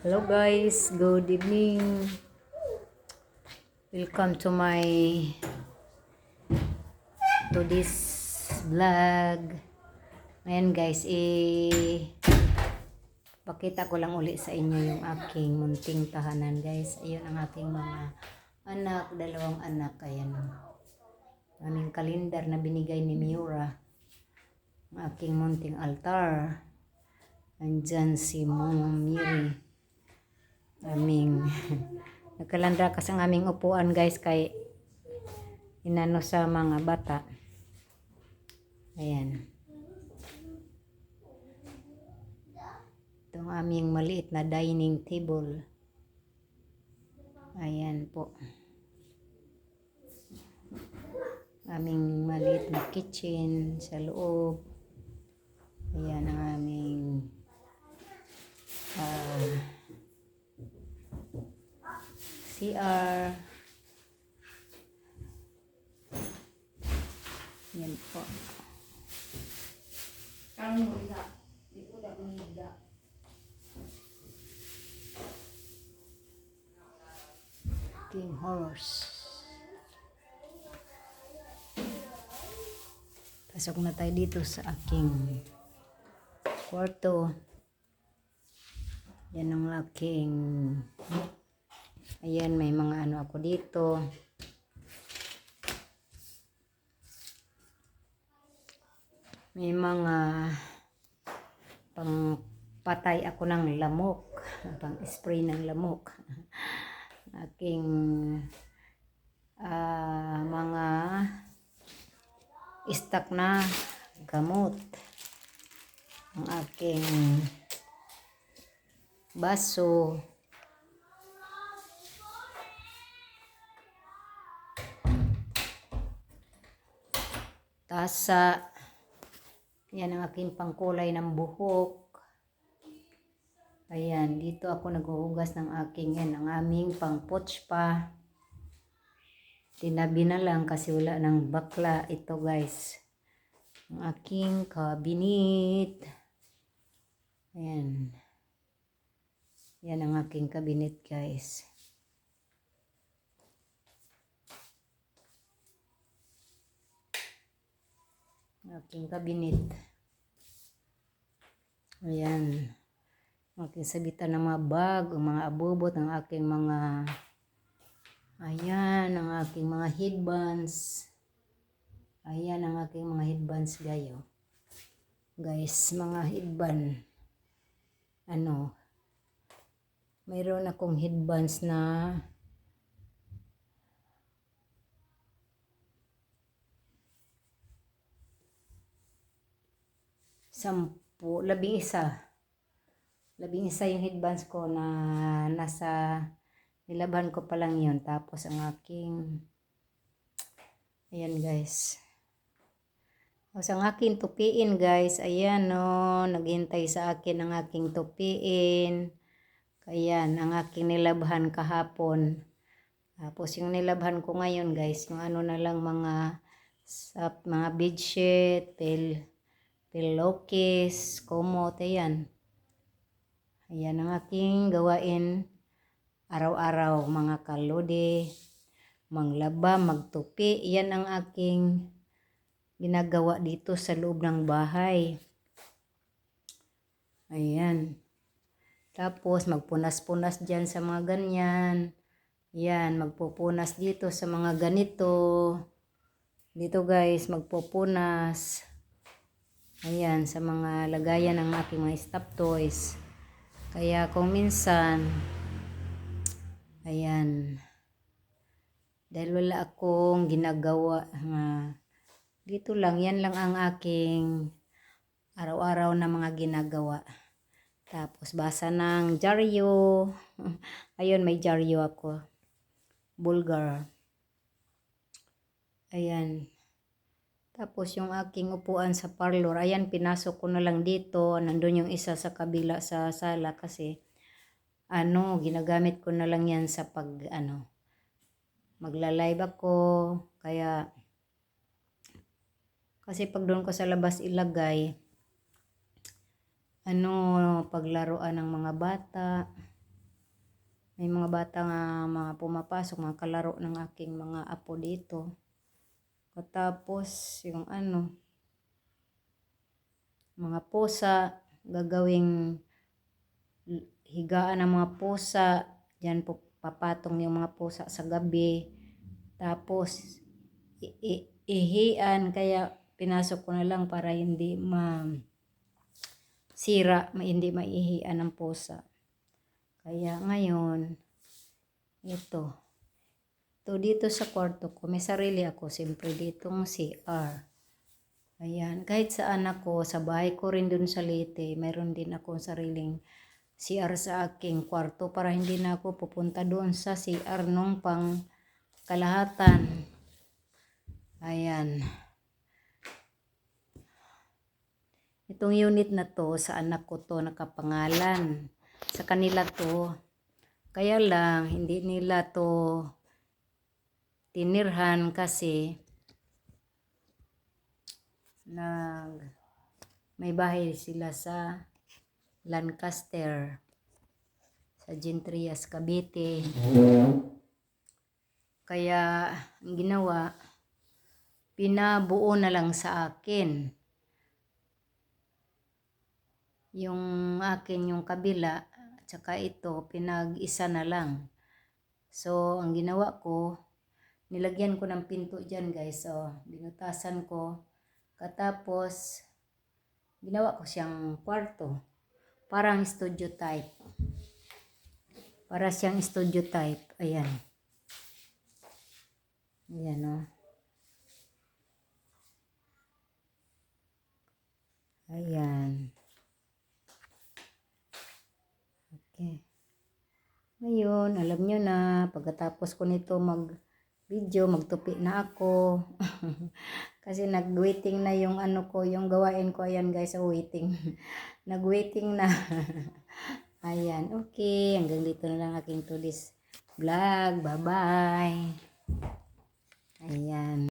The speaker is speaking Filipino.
Hello guys, good evening. Welcome to this vlog. Ngayon guys, pakita ko lang uli sa inyo yung aking munting tahanan guys. Ayun ang aking mga anak, dalawang anak. Ayan. Aming kalendar na binigay ni Miura. Ang aking munting altar. Andyan si Mama Miri. Aming nagkalanda kasi ang aming upuan guys kay inano sa mga bata. Ayan. Itong aming maliit na dining table. Ayan po. Aming maliit na kitchen sa loob. Ayan ang aming CR. Yan po. King horse. Pasok na tayo dito sa aking kwarto. Yan ang aking ayan, may mga ano ako dito. May mga pangpatay ako ng lamok. Pang spray ng lamok. Aking mga stock na gamot. Ang aking baso. Tasa. Yan ang aking pangkulay ng buhok. Ayan, dito ako naghuhugas ng aking yan, ang aming pang-poach pa. Tinabi na lang kasi wala ng bakla ito guys. Ang aking cabinet. Ayan. Yan ang aking cabinet guys. Aking cabinet. Ayan. Aking sabitan ng mga bag, ang mga abubot, ang aking mga ayan, ang aking mga headbands. Ayan ang aking mga headbands gayo. Guys, mga headband. Ano? Mayroon akong headbands na 11. 11 yung headbands ko na nasa nilaban ko pa lang yun. Tapos ang aking ayan guys. Tapos ang aking tupiin guys. Ayan no. Naghintay sa akin ang aking tupiin. Ayan ang aking nilabhan kahapon. Tapos yung nilabhan ko ngayon guys. Yung ano na lang mga bedsheet, pillowcase, kumot. Ayan. Ayan ang aking gawain araw-araw, mga kalode, manglaba, magtupi. Yan ang aking ginagawa dito sa loob ng bahay. Ayan. Tapos magpunas-punas dyan sa mga ganyan. Yan, magpupunas dito sa mga ganito. Dito guys, magpupunas. Ayan, sa mga lagayan ng aking mga stuffed toys. Kaya kung minsan, ayan, dahil wala akong ginagawa, dito lang, yan lang ang aking araw-araw na mga ginagawa. Tapos basa ng dyaryo. Ayun, may dyaryo ako. Bulgar. Ayan. Tapos yung aking upuan sa parlor, ayan, pinasok ko na lang dito. Nandun yung isa sa kabila sa sala kasi ginagamit ko na lang yan sa magla-live ako. Kaya kasi pag doon ko sa labas ilagay, paglaruan ng mga bata. May mga bata nga mga pumapasok, mga kalaro ng aking mga apo dito. Tapos yung mga pusa, gagawing higaan ng mga pusa. Diyan po papatong yung mga pusa sa gabi. Tapos ihian, kaya pinasok ko na lang para hindi sira, hindi maihian ng pusa. Kaya ngayon, ito dito sa kwarto ko, may sarili ako, siyempre ditong CR. Ayan, kahit saan ako, sa bahay ko rin dun sa Leyte, mayroon din akong sariling CR sa aking kwarto para hindi na ako pupunta doon sa CR nung pang kalahatan. Ayan. Itong unit na to, sa anak ko to nakapangalan. Sa kanila to. Kaya lang, hindi nila to tinirhan kasi may bahay sila sa Lancaster, sa Gentrias, Cavite. Kaya ang ginawa, pinabuo na lang sa akin. Yung akin, yung kabila, at saka ito, pinag-isa na lang. So, ang ginawa ko, nilagyan ko ng pinto dyan guys. So, binutasan ko. Katapos, ginawa ko siyang kwarto. Parang studio type. Para siyang studio type. Ayan. Ayan o. Ayan. Okay. Ngayon, alam nyo na, pagkatapos ko nito mag-video, magtupi na ako. Kasi nag-waiting na yung ko, yung gawain ko. Ayan guys, waiting. Nag-waiting na. Ayan, okay. Hanggang dito na lang aking today's vlog. Bye-bye. Ayan.